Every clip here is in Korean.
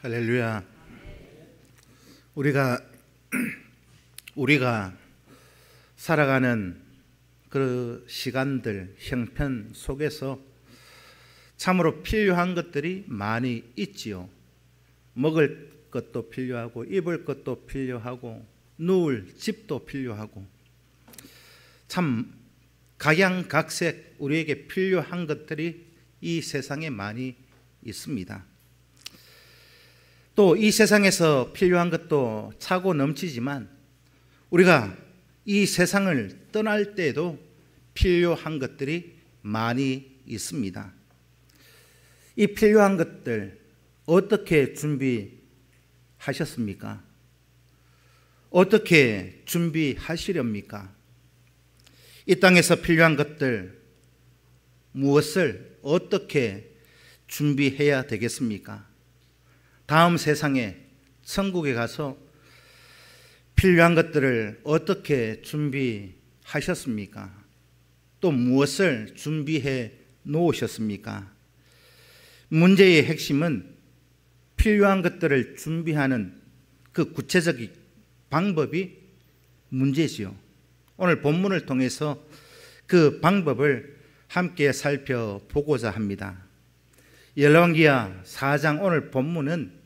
할렐루야. 우리가 살아가는 그 시간들, 형편 속에서 참으로 필요한 것들이 많이 있지요. 먹을 것도 필요하고, 입을 것도 필요하고, 누울 집도 필요하고, 참 각양각색 우리에게 필요한 것들이 이 세상에 많이 있습니다. 또 이 세상에서 필요한 것도 차고 넘치지만 우리가 이 세상을 떠날 때에도 필요한 것들이 많이 있습니다. 이 필요한 것들 어떻게 준비하셨습니까? 어떻게 준비하시렵니까? 이 땅에서 필요한 것들 무엇을 어떻게 준비해야 되겠습니까? 다음 세상에 천국에 가서 필요한 것들을 어떻게 준비하셨습니까? 또 무엇을 준비해 놓으셨습니까? 문제의 핵심은 필요한 것들을 준비하는 그 구체적인 방법이 문제지요. 오늘 본문을 통해서 그 방법을 함께 살펴보고자 합니다. 열왕기하 4장 오늘 본문은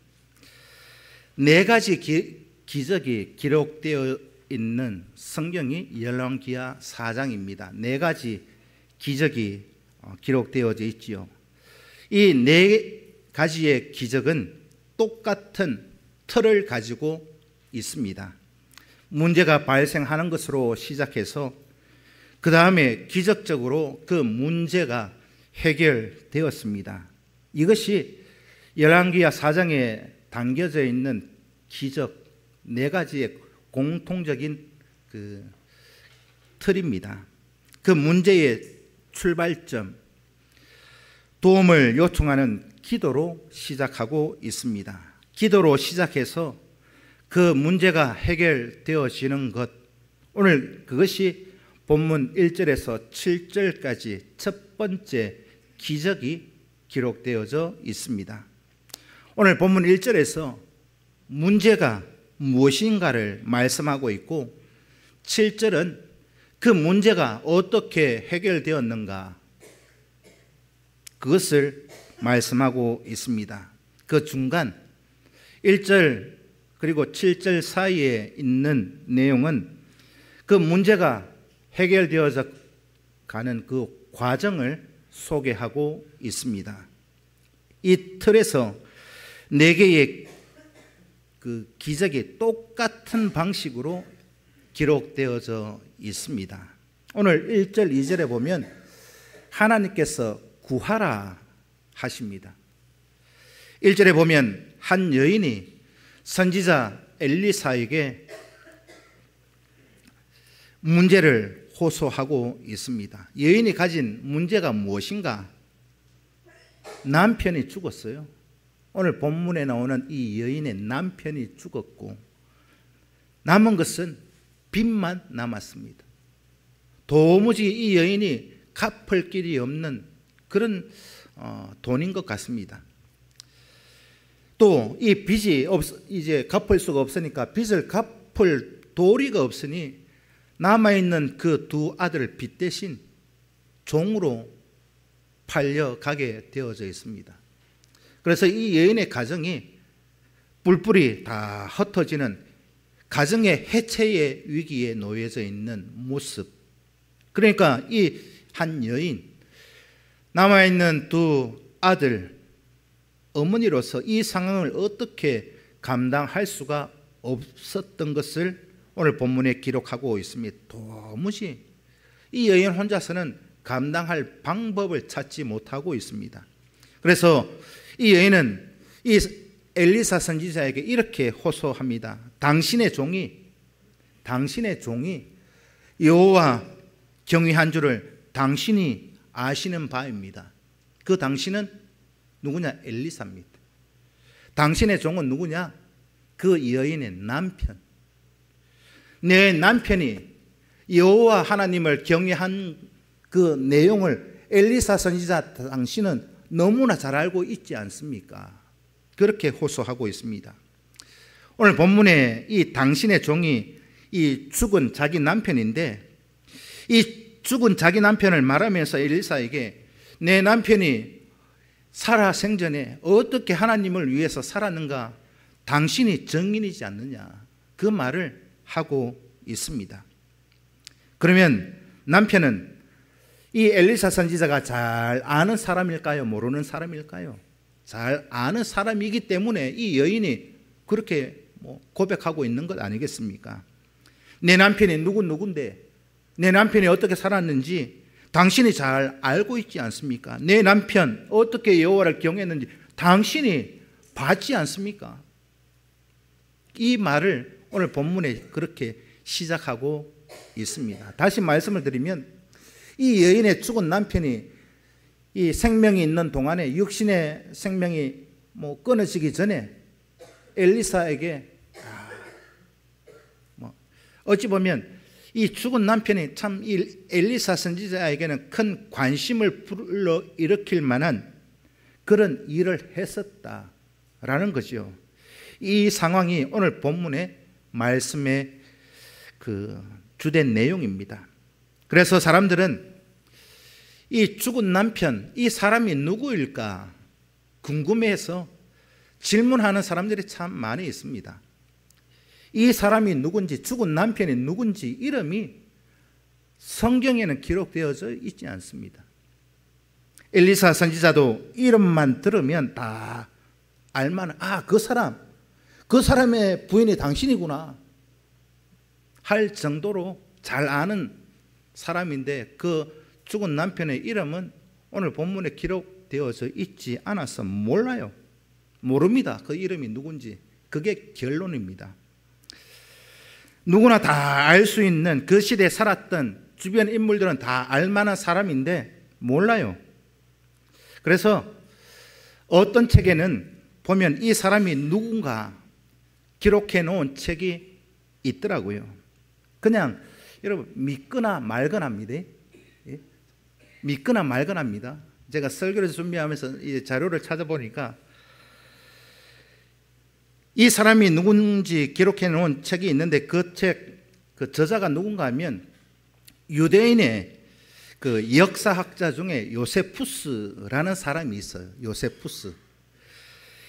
네 가지 기적이 기록되어 있는 성경이 열왕기하 4장입니다. 네 가지 기적이 기록되어져 있지요. 이 네 가지의 기적은 똑같은 틀을 가지고 있습니다. 문제가 발생하는 것으로 시작해서 그 다음에 기적적으로 그 문제가 해결되었습니다. 이것이 열왕기하 4장에 담겨져 있는 기적 네 가지의 공통적인 그 틀입니다. 그 문제의 출발점, 도움을 요청하는 기도로 시작하고 있습니다. 기도로 시작해서 그 문제가 해결되어지는 것, 오늘 그것이 본문 1절에서 7절까지 첫 번째 기적이 기록되어져 있습니다. 오늘 본문 1절에서 문제가 무엇인가를 말씀하고 있고 7절은 그 문제가 어떻게 해결되었는가 그것을 말씀하고 있습니다. 그 중간 1절 그리고 7절 사이에 있는 내용은 그 문제가 해결되어져 가는 그 과정을 소개하고 있습니다. 이 틀에서 네 개의 그 기적이 똑같은 방식으로 기록되어져 있습니다. 오늘 1절, 2절에 보면 하나님께서 구하라 하십니다. 1절에 보면 한 여인이 선지자 엘리사에게 문제를 호소하고 있습니다. 여인이 가진 문제가 무엇인가? 남편이 죽었어요. 오늘 본문에 나오는 이 여인의 남편이 죽었고 남은 것은 빚만 남았습니다. 도무지 이 여인이 갚을 길이 없는 그런 돈인 것 같습니다. 또 이 빚이 이제 갚을 수가 없으니까 빚을 갚을 도리가 없으니 남아있는 그 두 아들을 빚 대신 종으로 팔려가게 되어져 있습니다. 그래서 이 여인의 가정이 뿔뿔이 다 흩어지는 가정의 해체의 위기에 놓여져 있는 모습. 그러니까 이 한 여인, 남아있는 두 아들, 어머니로서 이 상황을 어떻게 감당할 수가 없었던 것을 오늘 본문에 기록하고 있습니다. 도무지 이 여인 혼자서는 감당할 방법을 찾지 못하고 있습니다. 그래서 이 여인은 이 엘리사 선지자에게 이렇게 호소합니다. 당신의 종이 여호와 경외한 줄을 당신이 아시는 바입니다. 그 당신은 누구냐? 엘리사입니다. 당신의 종은 누구냐? 그 여인의 남편. 내 남편이 여호와 하나님을 경외한 그 내용을 엘리사 선지자 당신은 너무나 잘 알고 있지 않습니까? 그렇게 호소하고 있습니다. 오늘 본문에 이 당신의 종이 이 죽은 자기 남편인데, 이 죽은 자기 남편을 말하면서 엘리사에게 내 남편이 살아 생전에 어떻게 하나님을 위해서 살았는가, 당신이 증인이지 않느냐, 그 말을 하고 있습니다. 그러면 남편은 이 엘리사 선지자가 잘 아는 사람일까요? 모르는 사람일까요? 잘 아는 사람이기 때문에 이 여인이 그렇게 고백하고 있는 것 아니겠습니까? 내 남편이 누군데, 내 남편이 어떻게 살았는지 당신이 잘 알고 있지 않습니까? 내 남편 어떻게 여호와를 경외했는지 당신이 봤지 않습니까? 이 말을 오늘 본문에 그렇게 시작하고 있습니다. 다시 말씀을 드리면, 이 여인의 죽은 남편이 이 생명이 있는 동안에, 육신의 생명이 끊어지기 전에 엘리사에게 어찌 보면 이 죽은 남편이 참 이 엘리사 선지자에게는 큰 관심을 불러일으킬 만한 그런 일을 했었다라는 거죠. 이 상황이 오늘 본문의 말씀의 그 주된 내용입니다. 그래서 사람들은 이 죽은 남편, 이 사람이 누구일까 궁금해서 질문하는 사람들이 참 많이 있습니다. 이 사람이 누군지, 죽은 남편이 누군지 이름이 성경에는 기록되어져 있지 않습니다. 엘리사 선지자도 이름만 들으면 다 알만한, 그 사람의 부인이 당신이구나 할 정도로 잘 아는 사람인데, 그 죽은 남편의 이름은 오늘 본문에 기록되어져 있지 않아서 몰라요. 모릅니다. 그 이름이 누군지. 그게 결론입니다. 누구나 다 알 수 있는, 그 시대에 살았던 주변 인물들은 다 알만한 사람인데 몰라요. 그래서 어떤 책에는 보면 이 사람이 누군가 기록해 놓은 책이 있더라고요. 그냥 여러분 믿거나 말거나입니다. 믿거나 말거나입니다. 제가 설교를 준비하면서 이 자료를 찾아보니까 이 사람이 누군지 기록해 놓은 책이 있는데, 그 책, 그 저자가 누군가 하면 유대인의 그 역사학자 중에 요세푸스라는 사람이 있어요. 요세푸스.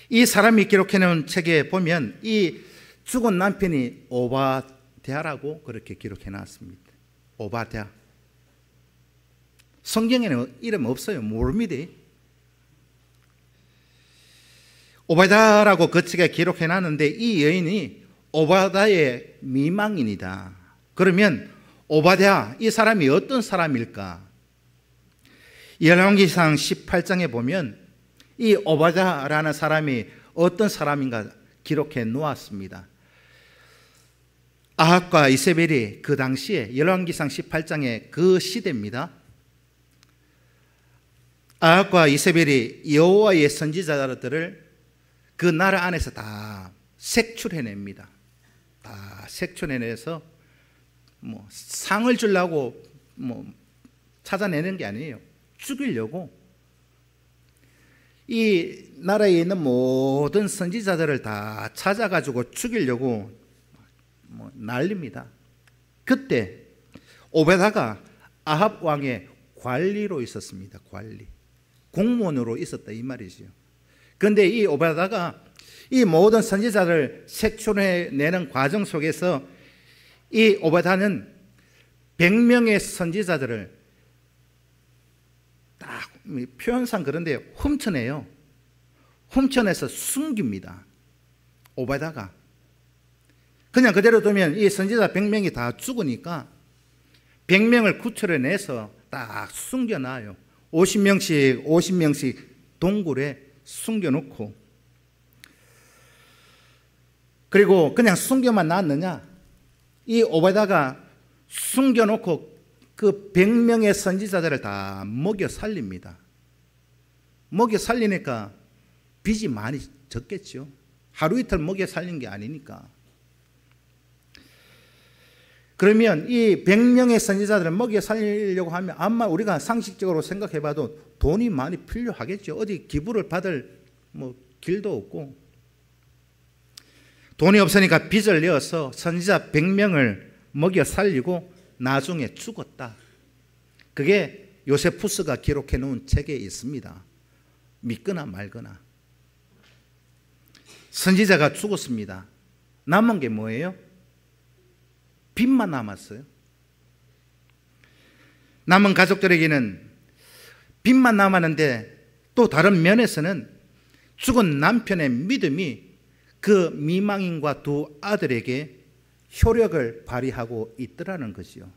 이 사람이 기록해 놓은 책에 보면 이 죽은 남편이 오바댜라고 그렇게 기록해 놨습니다. 오바댜. 성경에는 이름 없어요. 모릅니다. 오바댜라고 그 책에 기록해 놨는데, 이 여인이 오바댜의 미망인이다. 그러면 오바댜, 이 사람이 어떤 사람일까? 열왕기상 18장에 보면 이 오바댜라는 사람이 어떤 사람인가 기록해 놓았습니다. 아합과 이세벨이 그 당시에, 열왕기상 18장의 그 시대입니다. 아합과 이세벨이 여호와의 선지자들을 그 나라 안에서 다 색출해냅니다. 다 색출해내서 상을 주려고 찾아내는 게 아니에요. 죽이려고. 이 나라에 있는 모든 선지자들을 다 찾아가지고 죽이려고 난립니다. 그때 오베다가 아합 왕의 관리로 있었습니다. 관리. 공무원으로 있었다 이 말이죠. 그런데 이 오베다가 이 모든 선지자를 색출해내는 과정 속에서 이 오베다는 100명의 선지자들을 딱 표현상 그런데 훔쳐내요. 훔쳐내서 숨깁니다. 오베다가. 그냥 그대로 두면 이 선지자 100명이 다 죽으니까 100명을 구출해내서 딱 숨겨놔요. 50명씩 동굴에 숨겨놓고, 그리고 그냥 숨겨만 놨느냐? 이 오베다가 숨겨놓고 그 100명의 선지자들을 다 먹여 살립니다. 먹여 살리니까 빚이 많이 적겠죠. 하루 이틀 먹여 살린 게 아니니까. 그러면 이 100명의 선지자들을 먹여 살리려고 하면 아마 우리가 상식적으로 생각해 봐도 돈이 많이 필요하겠죠. 어디 기부를 받을 길도 없고 돈이 없으니까 빚을 내어서 선지자 100명을 먹여 살리고 나중에 죽었다. 그게 요세푸스가 기록해 놓은 책에 있습니다. 믿거나 말거나. 선지자가 죽었습니다. 남은 게 뭐예요? 빚만 남았어요. 남은 가족들에게는 빚만 남았는데 또 다른 면에서는 죽은 남편의 믿음이 그 미망인과 두 아들에게 효력을 발휘하고 있더라는 것이요.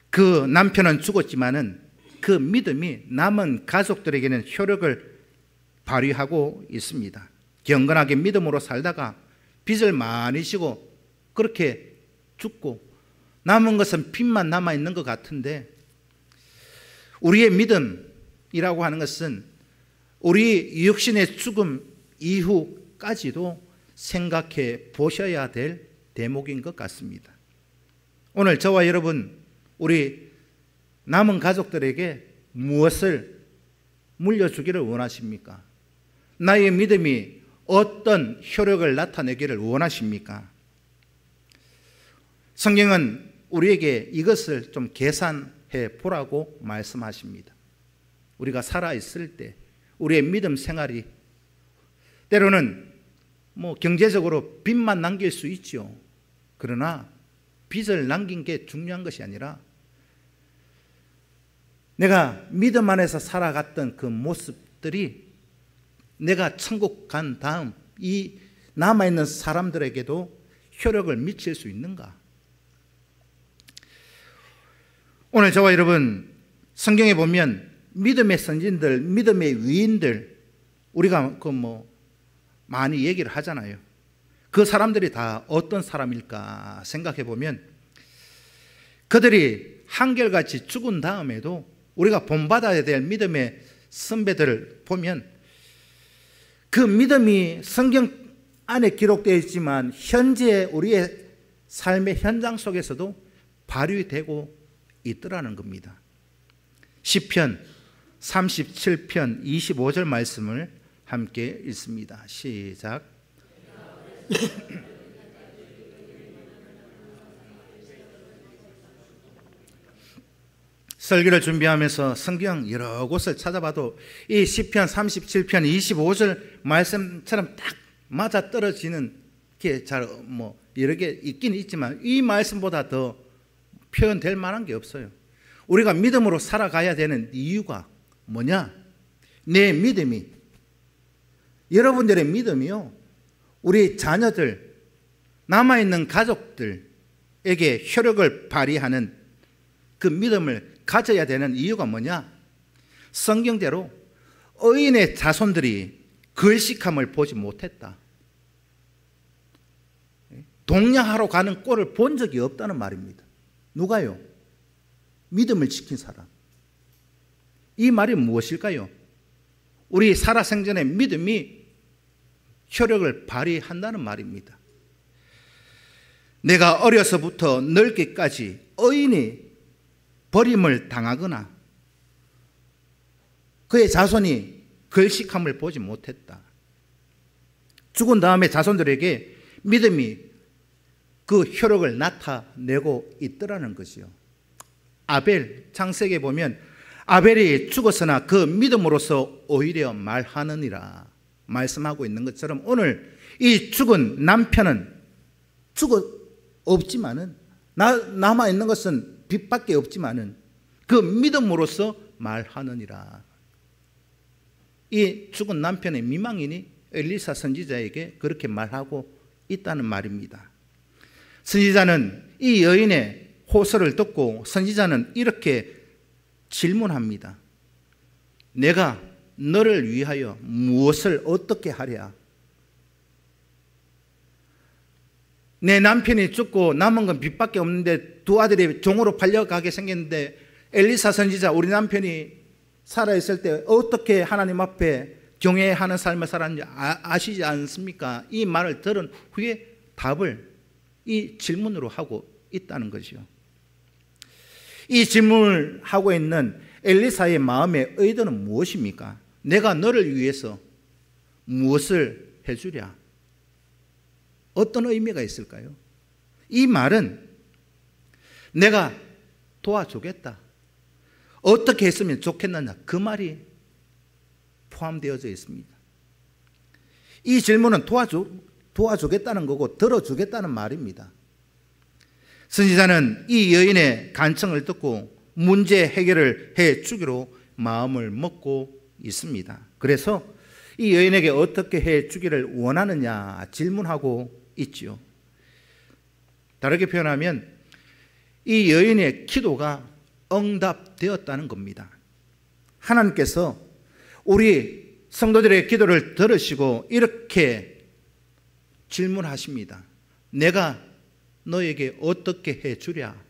그 남편은 죽었지만은 그 믿음이 남은 가족들에게는 효력을 발휘하고 있습니다. 경건하게 믿음으로 살다가 빚을 많이 지고 그렇게 죽고 남은 것은 빚만 남아있는 것 같은데, 우리의 믿음이라고 하는 것은 우리 육신의 죽음 이후까지도 생각해 보셔야 될 대목인 것 같습니다. 오늘 저와 여러분, 우리 남은 가족들에게 무엇을 물려주기를 원하십니까? 나의 믿음이 어떤 효력을 나타내기를 원하십니까? 성경은 우리에게 이것을 좀 계산해 보라고 말씀하십니다. 우리가 살아있을 때 우리의 믿음 생활이 때로는 경제적으로 빚만 남길 수 있죠. 그러나 빚을 남긴 게 중요한 것이 아니라 내가 믿음 안에서 살아갔던 그 모습들이 내가 천국 간 다음 이 남아있는 사람들에게도 효력을 미칠 수 있는가? 오늘 저와 여러분, 성경에 보면 믿음의 선진들, 믿음의 위인들, 우리가 많이 얘기를 하잖아요. 그 사람들이 다 어떤 사람일까 생각해 보면 그들이 한결같이 죽은 다음에도 우리가 본받아야 될 믿음의 선배들을 보면 그 믿음이 성경 안에 기록되어 있지만 현재 우리의 삶의 현장 속에서도 발휘되고 있더라는 겁니다. 시편 37편 25절 말씀을 함께 읽습니다. 시작. 설교를 준비하면서 성경 여러 곳을 찾아봐도 이 시편 37편 25절 말씀처럼 딱 맞아떨어지는 게 잘 여러 개 있긴 있지만 이 말씀보다 더 표현될 만한 게 없어요. 우리가 믿음으로 살아가야 되는 이유가 뭐냐? 내 믿음이, 여러분들의 믿음이요, 우리 자녀들, 남아있는 가족들에게 효력을 발휘하는 그 믿음을 가져야 되는 이유가 뭐냐? 성경대로 의인의 자손들이 걸식함을 보지 못했다. 동냥하러 가는 꼴을 본 적이 없다는 말입니다. 누가요? 믿음을 지킨 사람. 이 말이 무엇일까요? 우리 살아생전의 믿음이 효력을 발휘한다는 말입니다. 내가 어려서부터 늙기까지 의인이 버림을 당하거나 그의 자손이 걸식함을 보지 못했다. 죽은 다음에 자손들에게 믿음이 그 효력을 나타내고 있더라는 것이요. 아벨, 창세기에 보면 아벨이 죽었으나 그 믿음으로서 오히려 말하느니라 말씀하고 있는 것처럼 오늘 이 죽은 남편은 없지만은 남아있는 것은 빚밖에 없지만은 그 믿음으로서 말하느니라. 이 죽은 남편의 미망인이 엘리사 선지자에게 그렇게 말하고 있다는 말입니다. 선지자는 이 여인의 호소를 듣고 선지자는 이렇게 질문합니다. 내가 너를 위하여 무엇을 어떻게 하랴? 내 남편이 죽고 남은 건 빚밖에 없는데 두 아들이 종으로 팔려가게 생겼는데 엘리사 선지자, 우리 남편이 살아있을 때 어떻게 하나님 앞에 경외하는 삶을 살았는지 아시지 않습니까? 이 말을 들은 후에 답을 이 질문으로 하고 있다는 것이요. 이 질문을 하고 있는 엘리사의 마음의 의도는 무엇입니까? 내가 너를 위해서 무엇을 해주랴? 어떤 의미가 있을까요? 이 말은 내가 도와주겠다. 어떻게 했으면 좋겠느냐, 그 말이 포함되어져 있습니다. 이 질문은 도와주겠다는 거고 들어주겠다는 말입니다. 선지자는 이 여인의 간청을 듣고 문제 해결을 해주기로 마음을 먹고 있습니다. 그래서 이 여인에게 어떻게 해주기를 원하느냐 질문하고 있지요. 다르게 표현하면 이 여인의 기도가 응답되었다는 겁니다. 하나님께서 우리 성도들의 기도를 들으시고 이렇게 질문하십니다. 내가 너에게 어떻게 해주랴?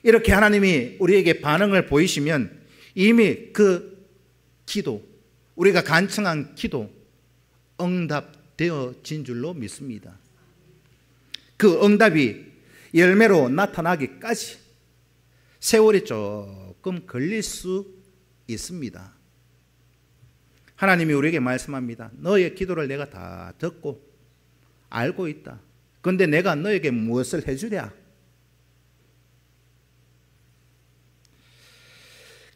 이렇게 하나님이 우리에게 반응을 보이시면 이미 그 기도, 우리가 간청한 기도 응답되어진 줄로 믿습니다. 그 응답이 열매로 나타나기까지 세월이 조금 걸릴 수 있습니다. 하나님이 우리에게 말씀합니다. 너의 기도를 내가 다 듣고 알고 있다. 그런데 내가 너에게 무엇을 해주랴?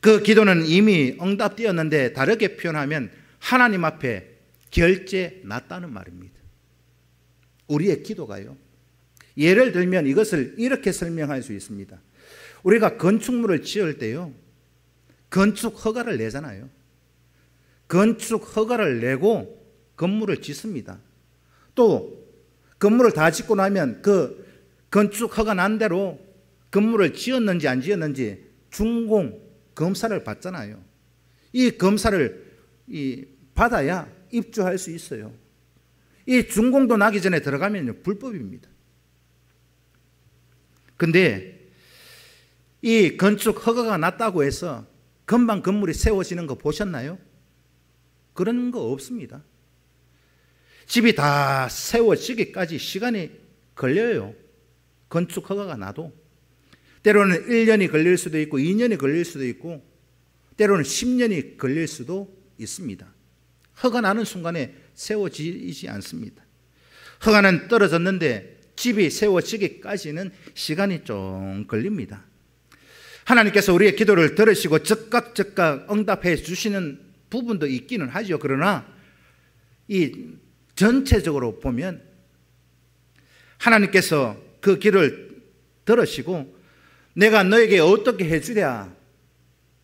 그 기도는 이미 응답되었는데 다르게 표현하면 하나님 앞에 결제 났다는 말입니다. 우리의 기도가요. 예를 들면 이것을 이렇게 설명할 수 있습니다. 우리가 건축물을 지을 때요, 건축 허가를 내잖아요. 건축 허가를 내고 건물을 짓습니다. 또 건물을 다 짓고 나면 그 건축 허가 난 대로 건물을 지었는지 안 지었는지 준공 검사를 받잖아요. 이 검사를 받아야 입주할 수 있어요. 이 준공도 나기 전에 들어가면 불법입니다. 근데 이 건축 허가가 났다고 해서 금방 건물이 세워지는 거 보셨나요? 그런 거 없습니다. 집이 다 세워지기까지 시간이 걸려요. 건축 허가가 나도. 때로는 1년이 걸릴 수도 있고 2년이 걸릴 수도 있고 때로는 10년이 걸릴 수도 있습니다. 허가 나는 순간에 세워지지 않습니다. 허가는 떨어졌는데 집이 세워지기까지는 시간이 좀 걸립니다. 하나님께서 우리의 기도를 들으시고 즉각 응답해 주시는 부분도 있기는 하죠. 그러나 이 전체적으로 보면 하나님께서 그 기도를 들으시고 내가 너에게 어떻게 해주랴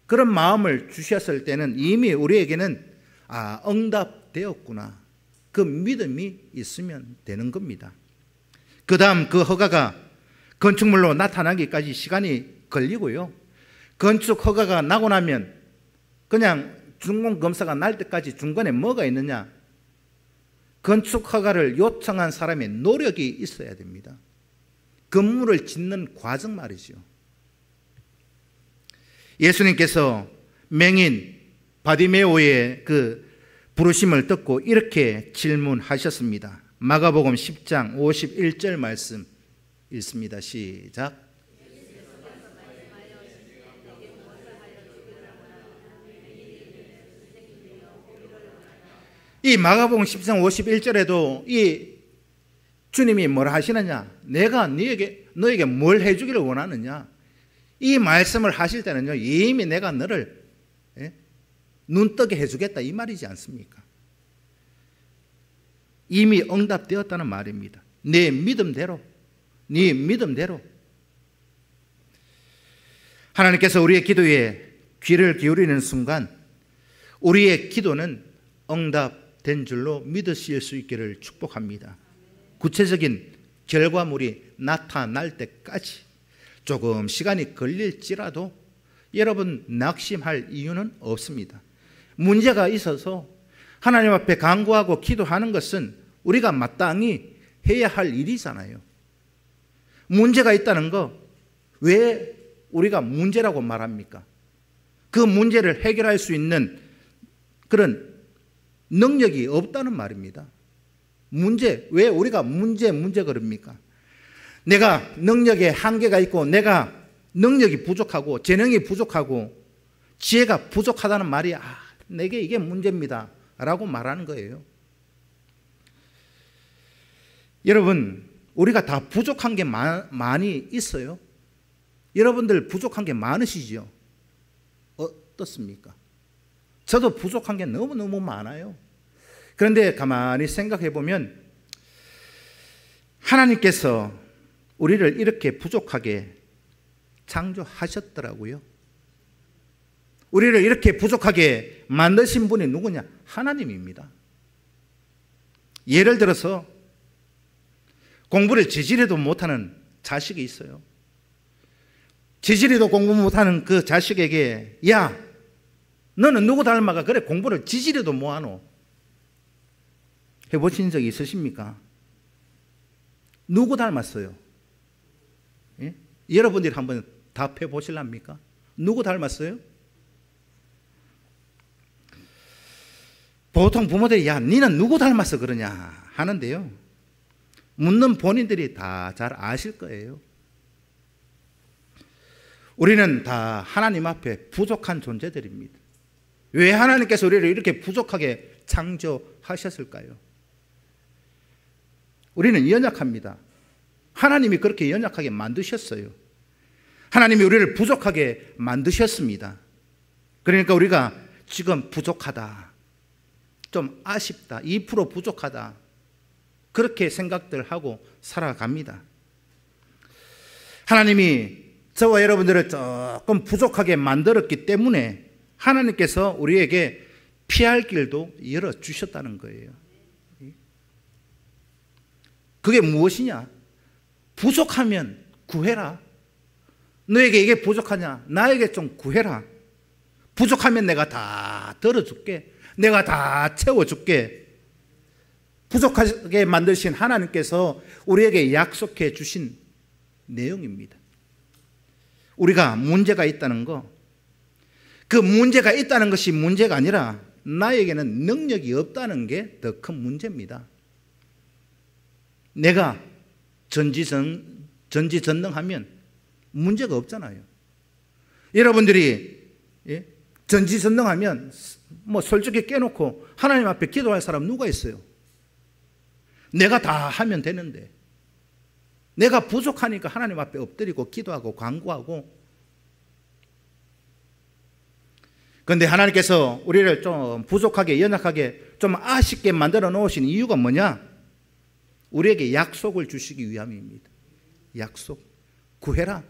그런 마음을 주셨을 때는 이미 우리에게는 응답되었구나 그 믿음이 있으면 되는 겁니다. 그 다음 그 허가가 건축물로 나타나기까지 시간이 걸리고요. 건축 허가가 나고 나면 그냥 준공검사가 날 때까지 중간에 뭐가 있느냐? 건축 허가를 요청한 사람의 노력이 있어야 됩니다. 건물을 짓는 과정 말이죠. 예수님께서 맹인 바디메오의 그 부르심을 듣고 이렇게 질문하셨습니다. 마가복음 10장 51절 말씀 읽습니다. 시작. 이 마가복음 10장 51절에도 이 주님이 뭐라 하시느냐? 내가 너에게 뭘 해주기를 원하느냐? 이 말씀을 하실 때는요, 이미 내가 너를 눈뜨게 해주겠다 이 말이지 않습니까? 이미 응답되었다는 말입니다. 네 믿음대로. 하나님께서 우리의 기도에 귀를 기울이는 순간 우리의 기도는 응답된 줄로 믿으실 수 있기를 축복합니다. 구체적인 결과물이 나타날 때까지 조금 시간이 걸릴지라도 여러분 낙심할 이유는 없습니다. 문제가 있어서 하나님 앞에 간구하고 기도하는 것은 우리가 마땅히 해야 할 일이잖아요. 문제가 있다는 거 왜 우리가 문제라고 말합니까? 그 문제를 해결할 수 있는 그런 능력이 없다는 말입니다. 왜 우리가 문제 그럽니까? 내가 능력에 한계가 있고 내가 능력이 부족하고 재능이 부족하고 지혜가 부족하다는 말이 내게 이게 문제입니다 라고 말하는 거예요. 여러분, 우리가 다 부족한 게 많이 있어요. 여러분들 부족한 게 많으시죠? 어떻습니까? 저도 부족한 게 너무너무 많아요. 그런데 가만히 생각해 보면 하나님께서 우리를 이렇게 부족하게 창조하셨더라고요. 우리를 이렇게 부족하게 만드신 분이 누구냐? 하나님입니다. 예를 들어서 공부를 지지리도 못하는 자식이 있어요. 지지리도 공부 못하는 그 자식에게 야, 너는 누구 닮아가? 그래 공부를 지지리도 못하노. 해보신 적이 있으십니까? 누구 닮았어요? 예? 여러분들이 한번 답해 보실랍니까? 누구 닮았어요? 보통 부모들이 야, 니는 누구 닮았어 그러냐 하는데요, 묻는 본인들이 다 잘 아실 거예요. 우리는 다 하나님 앞에 부족한 존재들입니다. 왜 하나님께서 우리를 이렇게 부족하게 창조하셨을까요? 우리는 연약합니다. 하나님이 그렇게 연약하게 만드셨어요. 하나님이 우리를 부족하게 만드셨습니다. 그러니까 우리가 지금 부족하다, 좀 아쉽다, 2% 부족하다, 그렇게 생각들 하고 살아갑니다. 하나님이 저와 여러분들을 조금 부족하게 만들었기 때문에 하나님께서 우리에게 피할 길도 열어주셨다는 거예요. 그게 무엇이냐? 부족하면 구해라. 너에게 이게 부족하냐? 나에게 좀 구해라. 부족하면 내가 다 들어줄게. 내가 다 채워줄게. 부족하게 만드신 하나님께서 우리에게 약속해 주신 내용입니다. 우리가 문제가 있다는 거, 그 문제가 있다는 것이 문제가 아니라 나에게는 능력이 없다는 게 더 큰 문제입니다. 내가 전지전능하면 문제가 없잖아요. 여러분들이 전지전능하면 뭐 솔직히 깨놓고 하나님 앞에 기도할 사람 누가 있어요? 내가 다 하면 되는데, 내가 부족하니까 하나님 앞에 엎드리고 기도하고 간구하고. 그런데 하나님께서 우리를 좀 부족하게, 연약하게, 좀 아쉽게 만들어 놓으신 이유가 뭐냐? 우리에게 약속을 주시기 위함입니다. 약속. 구해라.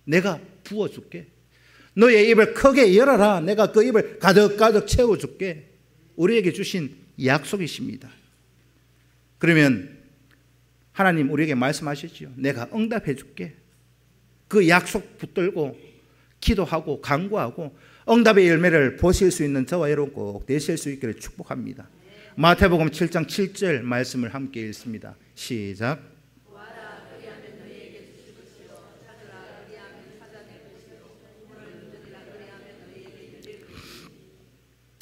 내가 부어줄게. 너의 입을 크게 열어라. 내가 그 입을 가득가득 채워줄게. 우리에게 주신 약속이십니다. 그러면 하나님 우리에게 말씀하셨죠. 내가 응답해 줄게. 그 약속 붙들고 기도하고 간구하고 응답의 열매를 보실 수 있는 저와 여러분 꼭 되실 수 있기를 축복합니다. 마태복음 7장 7절 말씀을 함께 읽습니다. 시작.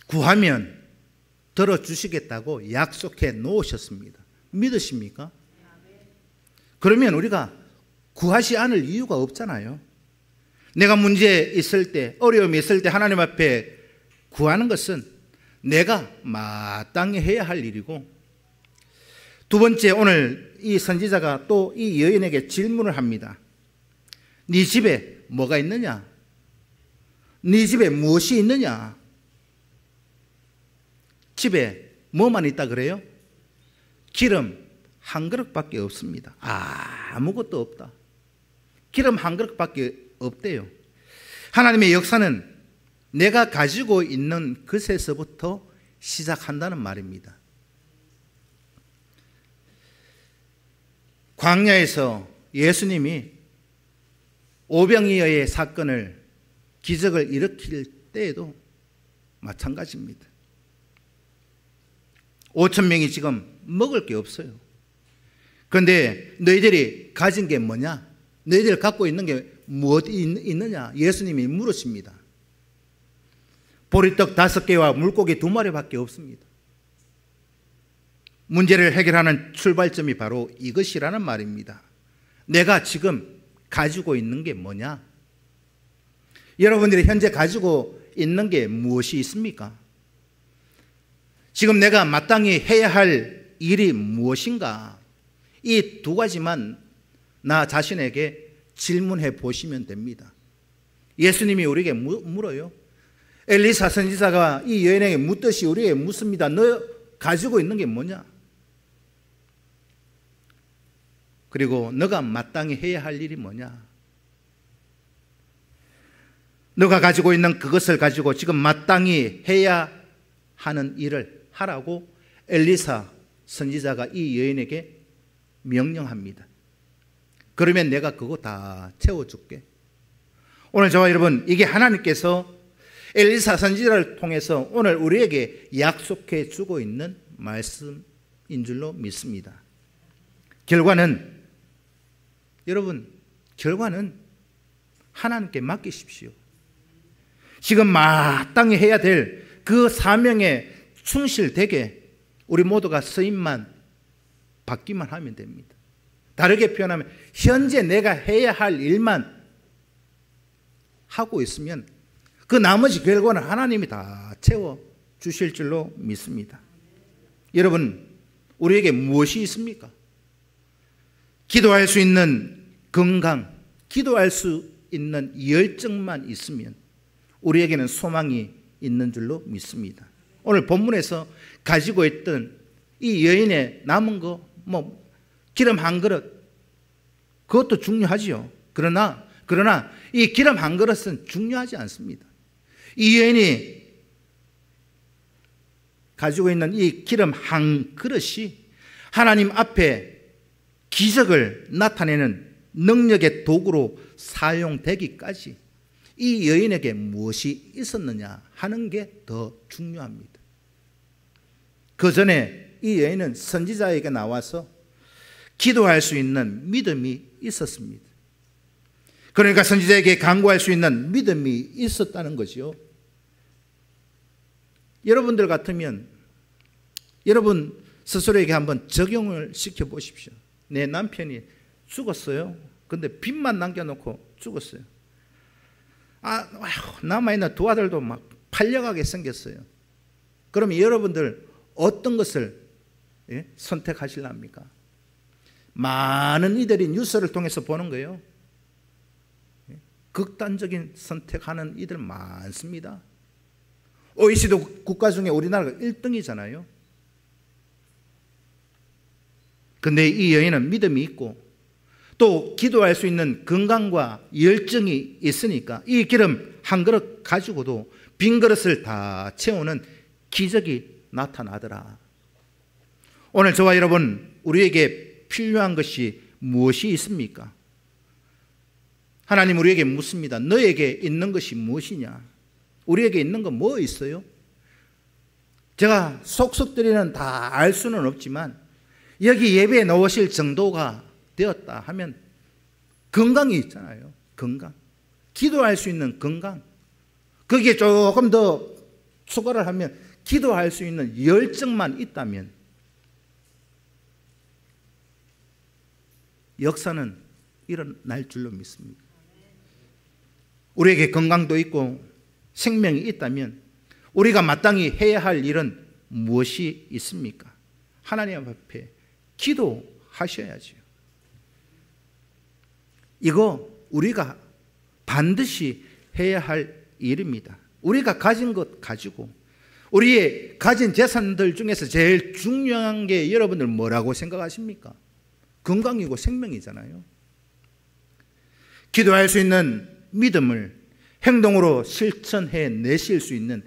구하면 들어주시겠다고 약속해 놓으셨습니다. 믿으십니까? 그러면 우리가 구하지 않을 이유가 없잖아요. 내가 문제 있을 때, 어려움이 있을 때 하나님 앞에 구하는 것은 내가 마땅히 해야 할 일이고, 두 번째, 오늘 이 선지자가 또 이 여인에게 질문을 합니다. 네 집에 뭐가 있느냐? 네 집에 무엇이 있느냐? 집에 뭐만 있다 그래요? 기름 한 그릇밖에 없습니다. 아무것도 없다. 기름 한 그릇밖에 없대요. 하나님의 역사는 내가 가지고 있는 것에서부터 시작한다는 말입니다. 광야에서 예수님이 오병이어의 사건을, 기적을 일으킬 때에도 마찬가지입니다. 5,000명이 지금 먹을 게 없어요. 그런데 너희들이 가진 게 뭐냐? 너희들 갖고 있는 게 무엇이 있느냐? 예수님이 물으십니다. 보리떡 5개와 물고기 2마리밖에 없습니다. 문제를 해결하는 출발점이 바로 이것이라는 말입니다. 내가 지금 가지고 있는 게 뭐냐? 여러분들이 현재 가지고 있는 게 무엇이 있습니까? 지금 내가 마땅히 해야 할 일이 무엇인가? 이 두 가지만 나 자신에게 질문해 보시면 됩니다. 예수님이 우리에게 물어요. 엘리사 선지자가 이 여인에게 묻듯이 우리에게 묻습니다. 너 가지고 있는 게 뭐냐? 그리고 너가 마땅히 해야 할 일이 뭐냐? 너가 가지고 있는 그것을 가지고 지금 마땅히 해야 하는 일을 하라고 엘리사 선지자가 이 여인에게 명령합니다. 그러면 내가 그거 다 채워줄게. 오늘 저와 여러분, 이게 하나님께서 엘리사 선지자를 통해서 오늘 우리에게 약속해 주고 있는 말씀인 줄로 믿습니다. 결과는, 여러분, 결과는 하나님께 맡기십시오. 지금 마땅히 해야 될 그 사명에 충실되게 우리 모두가 서임만 받기만 하면 됩니다. 다르게 표현하면 현재 내가 해야 할 일만 하고 있으면 그 나머지 결과는 하나님이 다 채워주실 줄로 믿습니다. 여러분, 우리에게 무엇이 있습니까? 기도할 수 있는 건강, 기도할 수 있는 열정만 있으면 우리에게는 소망이 있는 줄로 믿습니다. 오늘 본문에서 가지고 있던 이 여인의 남은 거, 기름 한 그릇, 그것도 중요하지요. 그러나 이 기름 한 그릇은 중요하지 않습니다. 이 여인이 가지고 있는 이 기름 한 그릇이 하나님 앞에 기적을 나타내는 능력의 도구로 사용되기까지 이 여인에게 무엇이 있었느냐 하는 게 더 중요합니다. 그 전에 이 여인은 선지자에게 나와서 기도할 수 있는 믿음이 있었습니다. 그러니까 선지자에게 간구할 수 있는 믿음이 있었다는 거죠. 여러분들 같으면 여러분 스스로에게 한번 적용을 시켜 보십시오. 내 남편이 죽었어요. 근데 빚만 남겨놓고 죽었어요. 남아있는 두 아들도 막 팔려가게 생겼어요. 그러면 여러분들 어떤 것을 선택하실랍니까? 많은 이들이 뉴스를 통해서 보는 거예요. 극단적인 선택하는 이들 많습니다. OECD 국가 중에 우리나라가 1등이잖아요. 근데 이 여인은 믿음이 있고 또 기도할 수 있는 건강과 열정이 있으니까 이 기름 한 그릇 가지고도 빈 그릇을 다 채우는 기적이 나타나더라. 오늘 저와 여러분, 우리에게 필요한 것이 무엇이 있습니까? 하나님 우리에게 묻습니다. 너에게 있는 것이 무엇이냐? 우리에게 있는 건 뭐 있어요? 제가 속속들이는 다 알 수는 없지만 여기 예배에 나오실 정도가 되었다 하면 건강이 있잖아요. 건강. 기도할 수 있는 건강. 거기에 조금 더 추가를 하면 기도할 수 있는 열정만 있다면 역사는 일어날 줄로 믿습니다. 우리에게 건강도 있고 생명이 있다면 우리가 마땅히 해야 할 일은 무엇이 있습니까? 하나님 앞에 기도하셔야죠. 이거 우리가 반드시 해야 할 일입니다. 우리가 가진 것 가지고 우리의 가진 재산들 중에서 제일 중요한 게 여러분들 뭐라고 생각하십니까? 건강이고 생명이잖아요. 기도할 수 있는 믿음을 행동으로 실천해 내실 수 있는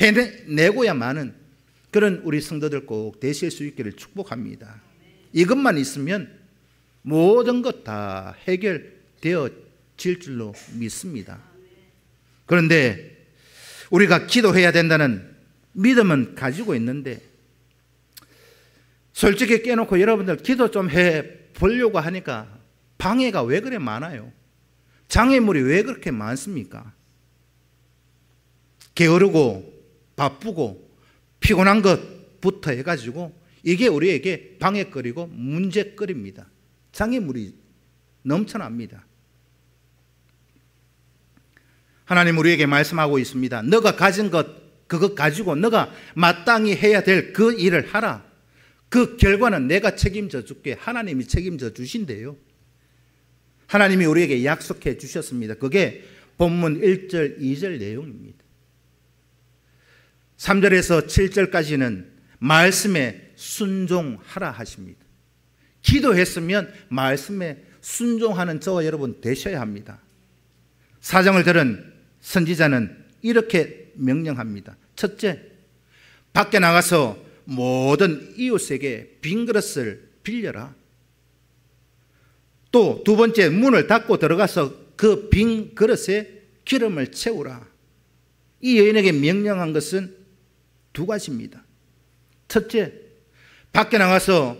해내고야 마는 그런 우리 성도들 꼭 되실 수 있기를 축복합니다. 이것만 있으면 모든 것 다 해결되어질 줄로 믿습니다. 그런데 우리가 기도해야 된다는 믿음은 가지고 있는데 솔직히 깨놓고 여러분들 기도 좀 해보려고 하니까 방해가 왜 그래 많아요? 장애물이 왜 그렇게 많습니까? 게으르고 바쁘고 피곤한 것부터 해가지고 이게 우리에게 방해거리고 문제거리입니다. 장애물이 넘쳐납니다. 하나님 우리에게 말씀하고 있습니다. 너가 가진 것 그것 가지고 너가 마땅히 해야 될 그 일을 하라. 그 결과는 내가 책임져 줄게. 하나님이 책임져 주신대요. 하나님이 우리에게 약속해 주셨습니다. 그게 본문 1절, 2절 내용입니다. 3절에서 7절까지는 말씀에 순종하라 하십니다. 기도했으면 말씀에 순종하는 저와 여러분 되셔야 합니다. 사정을 들은 선지자는 이렇게 명령합니다. 첫째, 밖에 나가서 모든 이웃에게 빈 그릇을 빌려라. 또 두 번째, 문을 닫고 들어가서 그 빈 그릇에 기름을 채우라. 이 여인에게 명령한 것은 두 가지입니다. 첫째, 밖에 나가서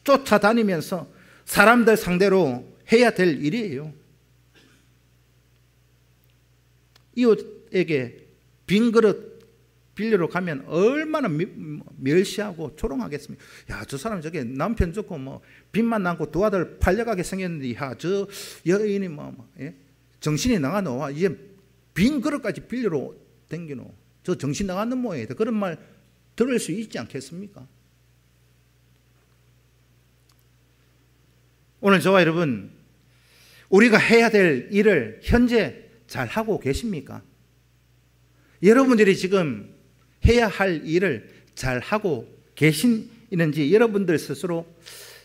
쫓아다니면서 사람들 상대로 해야 될 일이에요. 이웃에게 빈 그릇 빌리러 가면 얼마나 멸시하고 조롱하겠습니까? 야, 저 사람 저게 남편 좋고 뭐 빚만 남고 두 아들 팔려가게 생겼는데, 야, 저 여인이 예? 정신이 나가노? 이제 빈 그릇까지 빌리러 댕기노? 저 정신 나가는 모양이다. 그런 말 들을 수 있지 않겠습니까? 오늘 저와 여러분, 우리가 해야 될 일을 현재 잘 하고 계십니까? 여러분들이 지금 해야 할 일을 잘 하고 계시는지 여러분들 스스로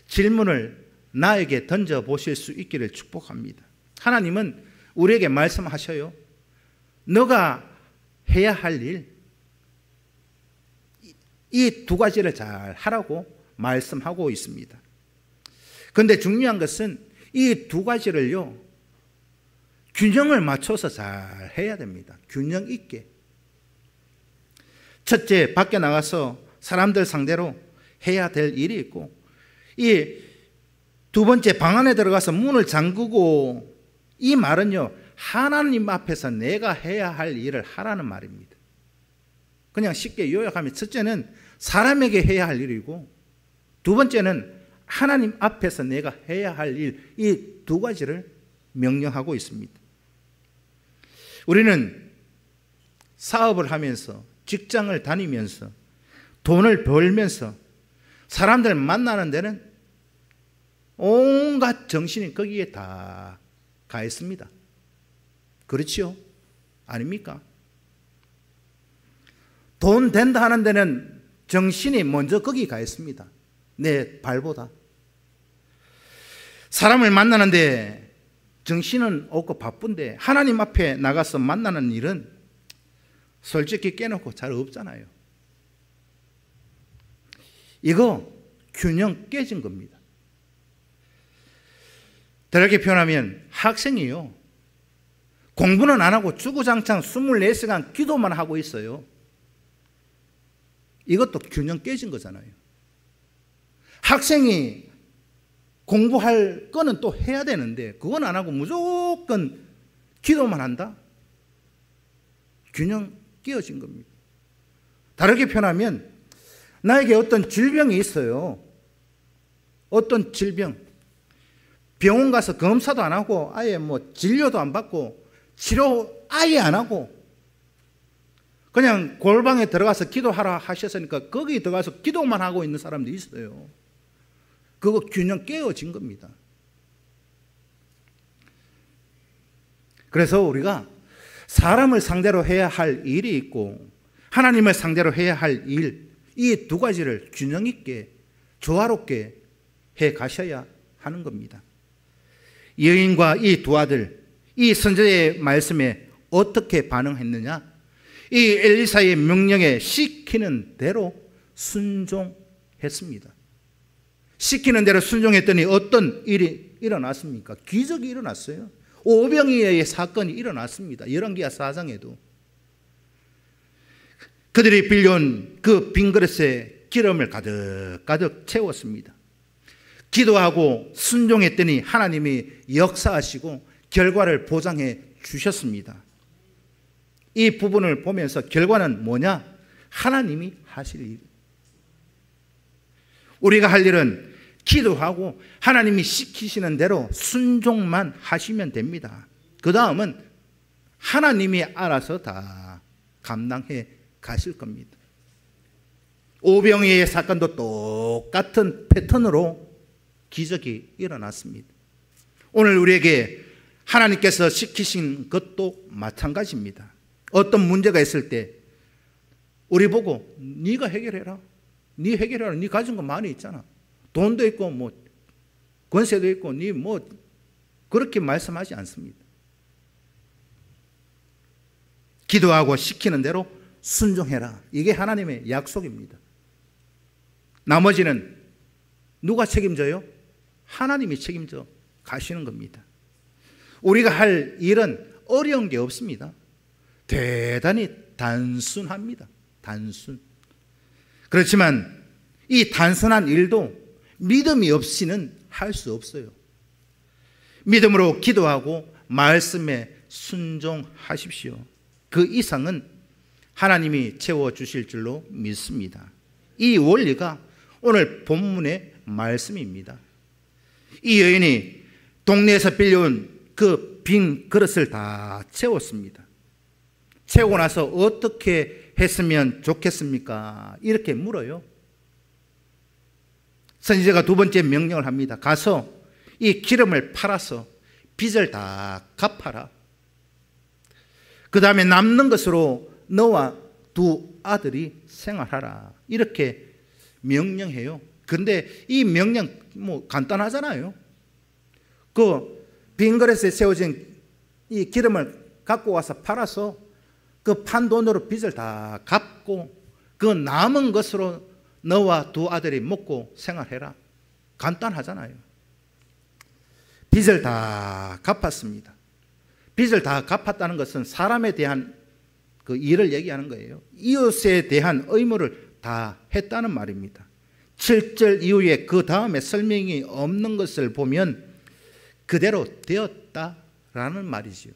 질문을 나에게 던져보실 수 있기를 축복합니다. 하나님은 우리에게 말씀하셔요. 너가 해야 할 일, 이 두 가지를 잘 하라고 말씀하고 있습니다. 그런데 중요한 것은 이 두 가지를요, 균형을 맞춰서 잘 해야 됩니다. 균형 있게. 첫째, 밖에 나가서 사람들 상대로 해야 될 일이 있고, 이 두 번째, 방 안에 들어가서 문을 잠그고, 이 말은요, 하나님 앞에서 내가 해야 할 일을 하라는 말입니다. 그냥 쉽게 요약하면 첫째는 사람에게 해야 할 일이고, 두 번째는 하나님 앞에서 내가 해야 할 일, 이 두 가지를 명령하고 있습니다. 우리는 사업을 하면서, 직장을 다니면서, 돈을 벌면서, 사람들 만나는 데는 온갖 정신이 거기에 다 가 있습니다. 그렇지요? 아닙니까? 돈 된다 하는 데는 정신이 먼저 거기 가 있습니다. 내 발보다. 사람을 만나는데 정신은 없고 바쁜데 하나님 앞에 나가서 만나는 일은 솔직히 깨놓고 잘 없잖아요. 이거 균형 깨진 겁니다. 다르게 표현하면 학생이요, 공부는 안 하고 주구장창 24시간 기도만 하고 있어요. 이것도 균형 깨진 거잖아요. 학생이 공부할 거는 또 해야 되는데 그건 안 하고 무조건 기도만 한다? 균형 깨어진 겁니다. 다르게 표현하면 나에게 어떤 질병이 있어요. 어떤 질병. 병원 가서 검사도 안 하고 아예 뭐 진료도 안 받고 치료 아예 안 하고 그냥 골방에 들어가서 기도하라 하셨으니까 거기 들어가서 기도만 하고 있는 사람도 있어요. 그거 균형 깨어진 겁니다. 그래서 우리가 사람을 상대로 해야 할 일이 있고 하나님을 상대로 해야 할 일, 이 두 가지를 균형 있게 조화롭게 해 가셔야 하는 겁니다. 여인과 이 두 아들, 이 선지자의 말씀에 어떻게 반응했느냐? 이 엘리사의 명령에 시키는 대로 순종했습니다. 시키는 대로 순종했더니 어떤 일이 일어났습니까? 기적이 일어났어요. 오병이어의 사건이 일어났습니다. 열왕기하 4장에도. 그들이 빌려온 그 빈 그릇에 기름을 가득 채웠습니다. 기도하고 순종했더니 하나님이 역사하시고 결과를 보장해 주셨습니다. 이 부분을 보면서 결과는 뭐냐? 하나님이 하실 일. 우리가 할 일은 기도하고 하나님이 시키시는 대로 순종만 하시면 됩니다. 그 다음은 하나님이 알아서 다 감당해 가실 겁니다. 오병이의 사건도 똑같은 패턴으로 기적이 일어났습니다. 오늘 우리에게 하나님께서 시키신 것도 마찬가지입니다. 어떤 문제가 있을 때 우리 보고 네가 해결해라. 네 해결해라. 네 가진 거 많이 있잖아. 돈도 있고 뭐 권세도 있고 네 뭐 그렇게 말씀하지 않습니다. 기도하고 시키는 대로 순종해라. 이게 하나님의 약속입니다. 나머지는 누가 책임져요? 하나님이 책임져 가시는 겁니다. 우리가 할 일은 어려운 게 없습니다. 대단히 단순합니다. 단순. 그렇지만 이 단순한 일도 믿음이 없이는 할 수 없어요. 믿음으로 기도하고 말씀에 순종하십시오. 그 이상은 하나님이 채워주실 줄로 믿습니다. 이 원리가 오늘 본문의 말씀입니다. 이 여인이 동네에서 빌려온 그 빈 그릇을 다 채웠습니다. 채우고 나서 어떻게 했으면 좋겠습니까? 이렇게 물어요. 선지자가 두 번째 명령을 합니다. 가서 이 기름을 팔아서 빚을 다 갚아라. 그 다음에 남는 것으로 너와 두 아들이 생활하라. 이렇게 명령해요. 그런데 이 명령 뭐 간단하잖아요. 그 빈 그릇에 세워진 이 기름을 갖고 와서 팔아서 그 판 돈으로 빚을 다 갚고 그 남은 것으로 너와 두 아들이 먹고 생활해라. 간단하잖아요. 빚을 다 갚았습니다. 빚을 다 갚았다는 것은 사람에 대한 그 일을 얘기하는 거예요. 이웃에 대한 의무를 다 했다는 말입니다. 7절 이후에 그 다음에 설명이 없는 것을 보면 그대로 되었다라는 말이지요.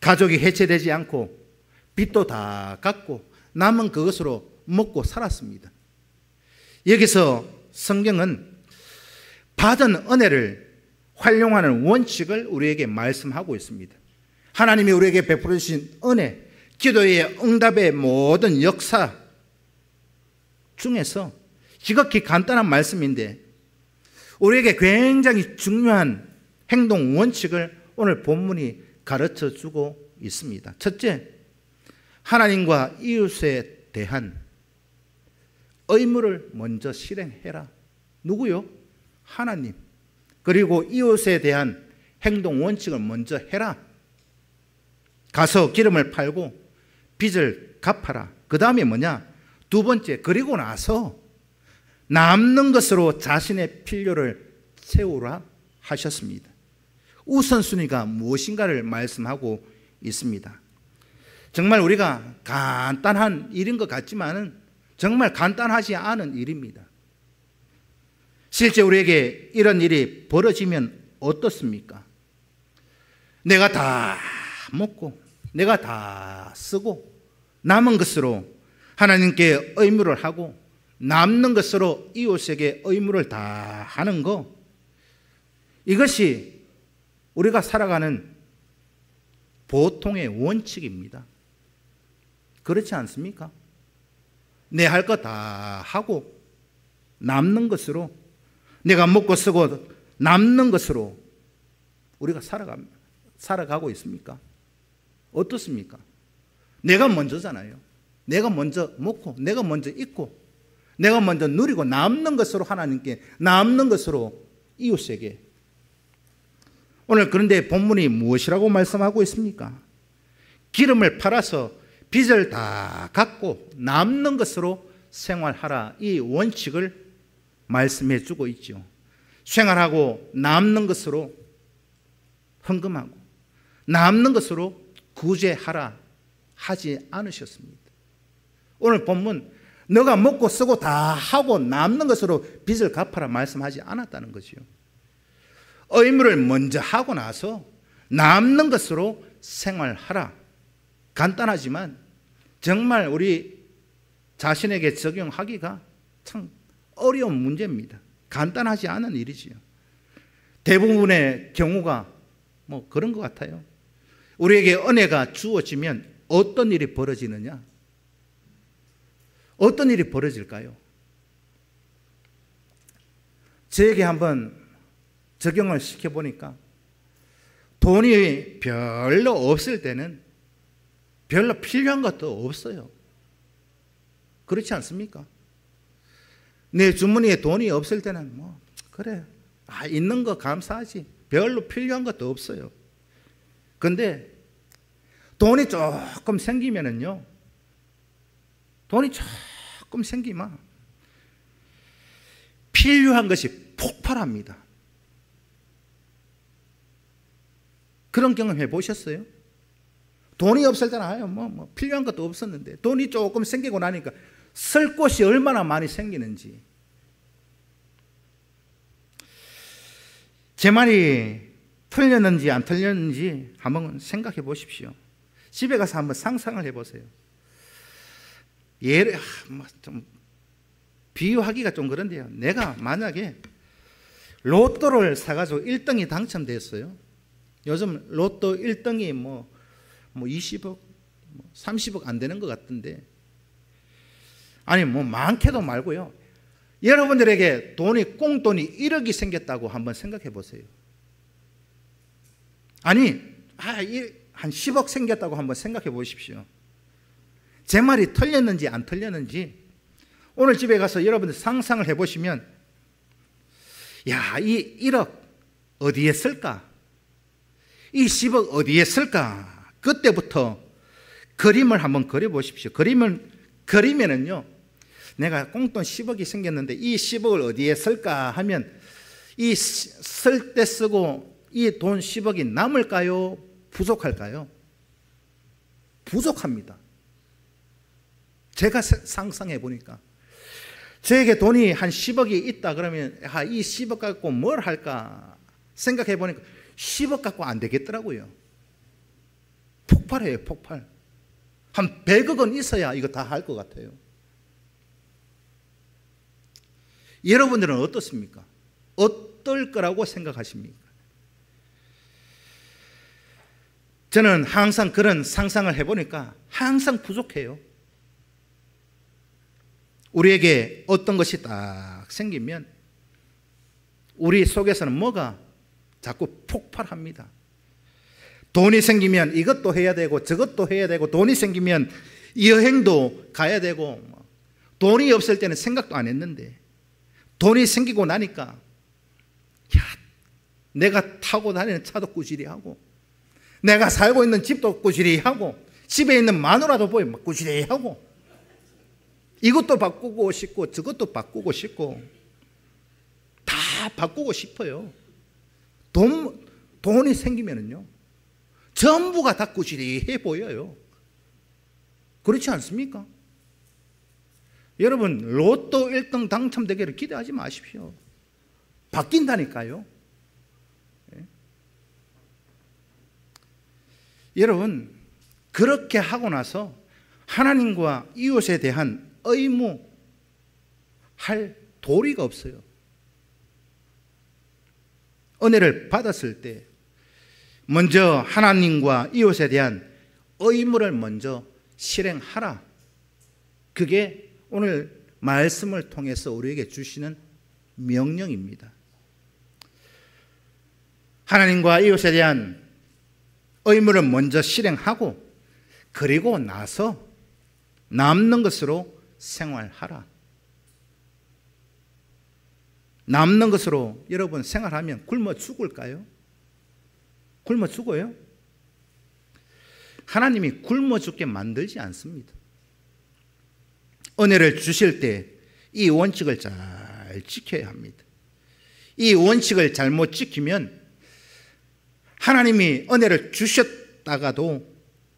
가족이 해체되지 않고 빚도 다 갚고 남은 그것으로 먹고 살았습니다. 여기서 성경은 받은 은혜를 활용하는 원칙을 우리에게 말씀하고 있습니다. 하나님이 우리에게 베풀어 주신 은혜, 기도의 응답의 모든 역사 중에서 지극히 간단한 말씀인데 우리에게 굉장히 중요한 행동 원칙을 오늘 본문이 가르쳐 주고 있습니다. 첫째, 하나님과 이웃에 대한 의무를 먼저 실행해라. 누구요? 하나님. 그리고 이웃에 대한 행동 원칙을 먼저 해라. 가서 기름을 팔고 빚을 갚아라. 그 다음에 뭐냐? 두 번째, 그리고 나서 남는 것으로 자신의 필요를 채우라 하셨습니다. 우선순위가 무엇인가를 말씀하고 있습니다. 정말 우리가 간단한 일인 것 같지만은 정말 간단하지 않은 일입니다. 실제 우리에게 이런 일이 벌어지면 어떻습니까? 내가 다 먹고 내가 다 쓰고 남은 것으로 하나님께 의무를 하고 남는 것으로 이웃에게 의무를 다 하는 거, 이것이 우리가 살아가는 보통의 원칙입니다. 그렇지 않습니까? 내 할 거 다 하고 남는 것으로, 내가 먹고 쓰고 남는 것으로 우리가 살아가고 있습니까? 어떻습니까? 내가 먼저잖아요. 내가 먼저 먹고 내가 먼저 입고 내가 먼저 누리고 남는 것으로 하나님께, 남는 것으로 이웃에게. 오늘 그런데 본문이 무엇이라고 말씀하고 있습니까? 기름을 팔아서 빚을 다 갚고 남는 것으로 생활하라. 이 원칙을 말씀해 주고 있죠. 생활하고 남는 것으로 헌금하고 남는 것으로 구제하라 하지 않으셨습니다. 오늘 본문 너가 먹고 쓰고 다 하고 남는 것으로 빚을 갚아라 말씀하지 않았다는 것이요. 의무를 먼저 하고 나서 남는 것으로 생활하라. 간단하지만 정말 우리 자신에게 적용하기가 참 어려운 문제입니다. 간단하지 않은 일이지요. 대부분의 경우가 뭐 그런 것 같아요. 우리에게 은혜가 주어지면 어떤 일이 벌어지느냐? 어떤 일이 벌어질까요? 저에게 한번 적용을 시켜보니까 돈이 별로 없을 때는 별로 필요한 것도 없어요. 그렇지 않습니까? 내 주머니에 돈이 없을 때는 뭐 그래, 있는 거 감사하지, 별로 필요한 것도 없어요. 근데 돈이 조금 생기면은요, 돈이 조금 생기면 필요한 것이 폭발합니다. 그런 경험 해보셨어요? 돈이 없을 때는 뭐 필요한 것도 없었는데 돈이 조금 생기고 나니까 쓸 곳이 얼마나 많이 생기는지. 제 말이 틀렸는지 안 틀렸는지 한번 생각해 보십시오. 집에 가서 한번 상상을 해보세요. 예를 좀 비유하기가 좀 그런데요, 내가 만약에 로또를 사가지고 1등이 당첨됐어요. 요즘 로또 1등이 뭐 20억, 30억 안 되는 것 같은데, 아니 뭐 많게도 말고요, 여러분들에게 꽁돈이 1억이 생겼다고 한번 생각해 보세요. 아니 한 10억 생겼다고 한번 생각해 보십시오. 제 말이 틀렸는지 안 틀렸는지 오늘 집에 가서 여러분들 상상을 해보시면, 야, 이 1억 어디에 쓸까? 이 10억 어디에 쓸까? 그때부터 그림을 한번 그려보십시오. 그림을 그리면은요, 내가 꽁돈 10억이 생겼는데 이 10억을 어디에 쓸까 하면, 이 쓸 때 쓰고 이 돈 10억이 남을까요? 부족할까요? 부족합니다. 제가 상상해 보니까 저에게 돈이 한 10억이 있다 그러면 이 10억 갖고 뭘 할까 생각해 보니까 10억 갖고 안 되겠더라고요. 폭발해요, 폭발. 한 100억 원 있어야 이거 다 할 것 같아요. 여러분들은 어떻습니까? 어떨 거라고 생각하십니까? 저는 항상 그런 상상을 해보니까 항상 부족해요. 우리에게 어떤 것이 딱 생기면 우리 속에서는 뭐가 자꾸 폭발합니다. 돈이 생기면 이것도 해야 되고 저것도 해야 되고, 돈이 생기면 여행도 가야 되고, 돈이 없을 때는 생각도 안 했는데 돈이 생기고 나니까 내가 타고 다니는 차도 꾸지리 하고, 내가 살고 있는 집도 꾸지리 하고, 집에 있는 마누라도 보이면 꾸지리 하고, 이것도 바꾸고 싶고 저것도 바꾸고 싶고 다 바꾸고 싶어요. 돈이 생기면은요, 전부가 다 꾸지리해 보여요. 그렇지 않습니까? 여러분, 로또 1등 당첨되기를 기대하지 마십시오. 바뀐다니까요. 여러분, 그렇게 하고 나서 하나님과 이웃에 대한 의무할 도리가 없어요. 은혜를 받았을 때 먼저 하나님과 이웃에 대한 의무를 먼저 실행하라. 그게 오늘 말씀을 통해서 우리에게 주시는 명령입니다. 하나님과 이웃에 대한 의무를 먼저 실행하고, 그리고 나서 남는 것으로 생활하라. 남는 것으로 여러분 생활하면 굶어 죽을까요? 굶어 죽어요? 하나님이 굶어 죽게 만들지 않습니다. 은혜를 주실 때 이 원칙을 잘 지켜야 합니다. 이 원칙을 잘못 지키면 하나님이 은혜를 주셨다가도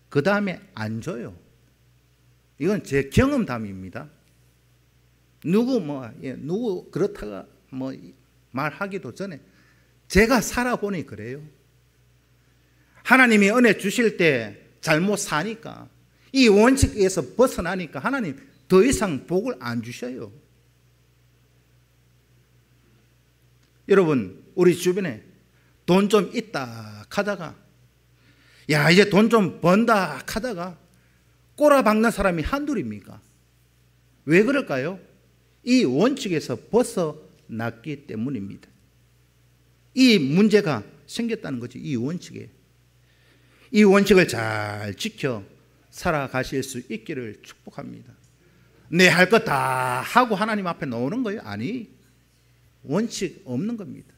그 다음에 안 줘요. 이건 제 경험담입니다. 누구 그렇다가 말하기도 전에 제가 살아보니 그래요. 하나님이 은혜 주실 때 잘못 사니까, 이 원칙에서 벗어나니까 하나님 더 이상 복을 안 주셔요. 여러분, 우리 주변에 돈 좀 있다 하다가, 이제 돈 좀 번다 하다가 꼬라박는 사람이 한둘입니까? 왜 그럴까요? 이 원칙에서 벗어났기 때문입니다. 이 문제가 생겼다는 거죠. 이 원칙에. 이 원칙을 잘 지켜 살아가실 수 있기를 축복합니다. 내 할 것 다 하고 하나님 앞에 나오는 거예요? 아니, 원칙 없는 겁니다.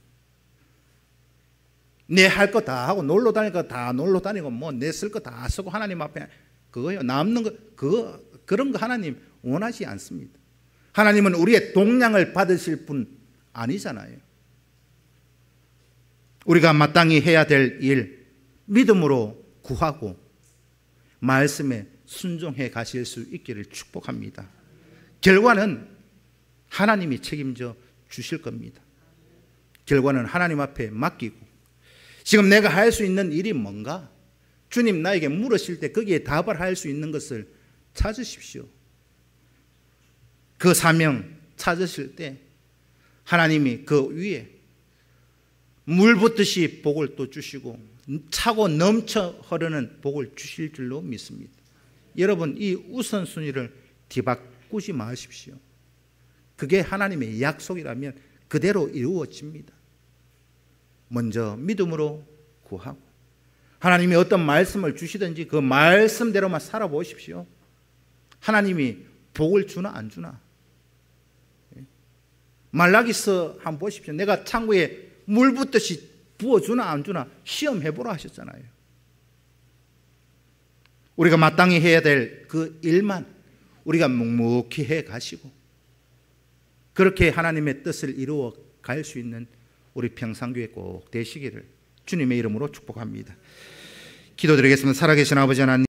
내 할 거 다 하고 놀러 다닐 거 다 놀러 다니고 뭐 내 쓸 거 다 쓰고 하나님 앞에 그거요. 남는 거 그런 거 하나님 원하지 않습니다. 하나님은 우리의 동량을 받으실 분 아니잖아요. 우리가 마땅히 해야 될 일 믿음으로 구하고 말씀에 순종해 가실 수 있기를 축복합니다. 결과는 하나님이 책임져 주실 겁니다. 결과는 하나님 앞에 맡기고 지금 내가 할 수 있는 일이 뭔가 주님 나에게 물으실 때 거기에 답을 할 수 있는 것을 찾으십시오. 그 사명 찾으실 때 하나님이 그 위에 물 붓듯이 복을 또 주시고 차고 넘쳐 흐르는 복을 주실 줄로 믿습니다. 여러분 이 우선순위를 뒤바꾸지 마십시오. 그게 하나님의 약속이라면 그대로 이루어집니다. 먼저 믿음으로 구하고 하나님이 어떤 말씀을 주시든지 그 말씀대로만 살아보십시오. 하나님이 복을 주나 안 주나. 말라기서 한번 보십시오. 내가 창고에 물 붓듯이 부어주나 안 주나 시험해보라 하셨잖아요. 우리가 마땅히 해야 될 그 일만 우리가 묵묵히 해 가시고 그렇게 하나님의 뜻을 이루어 갈 수 있는 우리 평산교회 꼭 되시기를 주님의 이름으로 축복합니다. 기도드리겠습니다. 살아계신 아버지 하나님,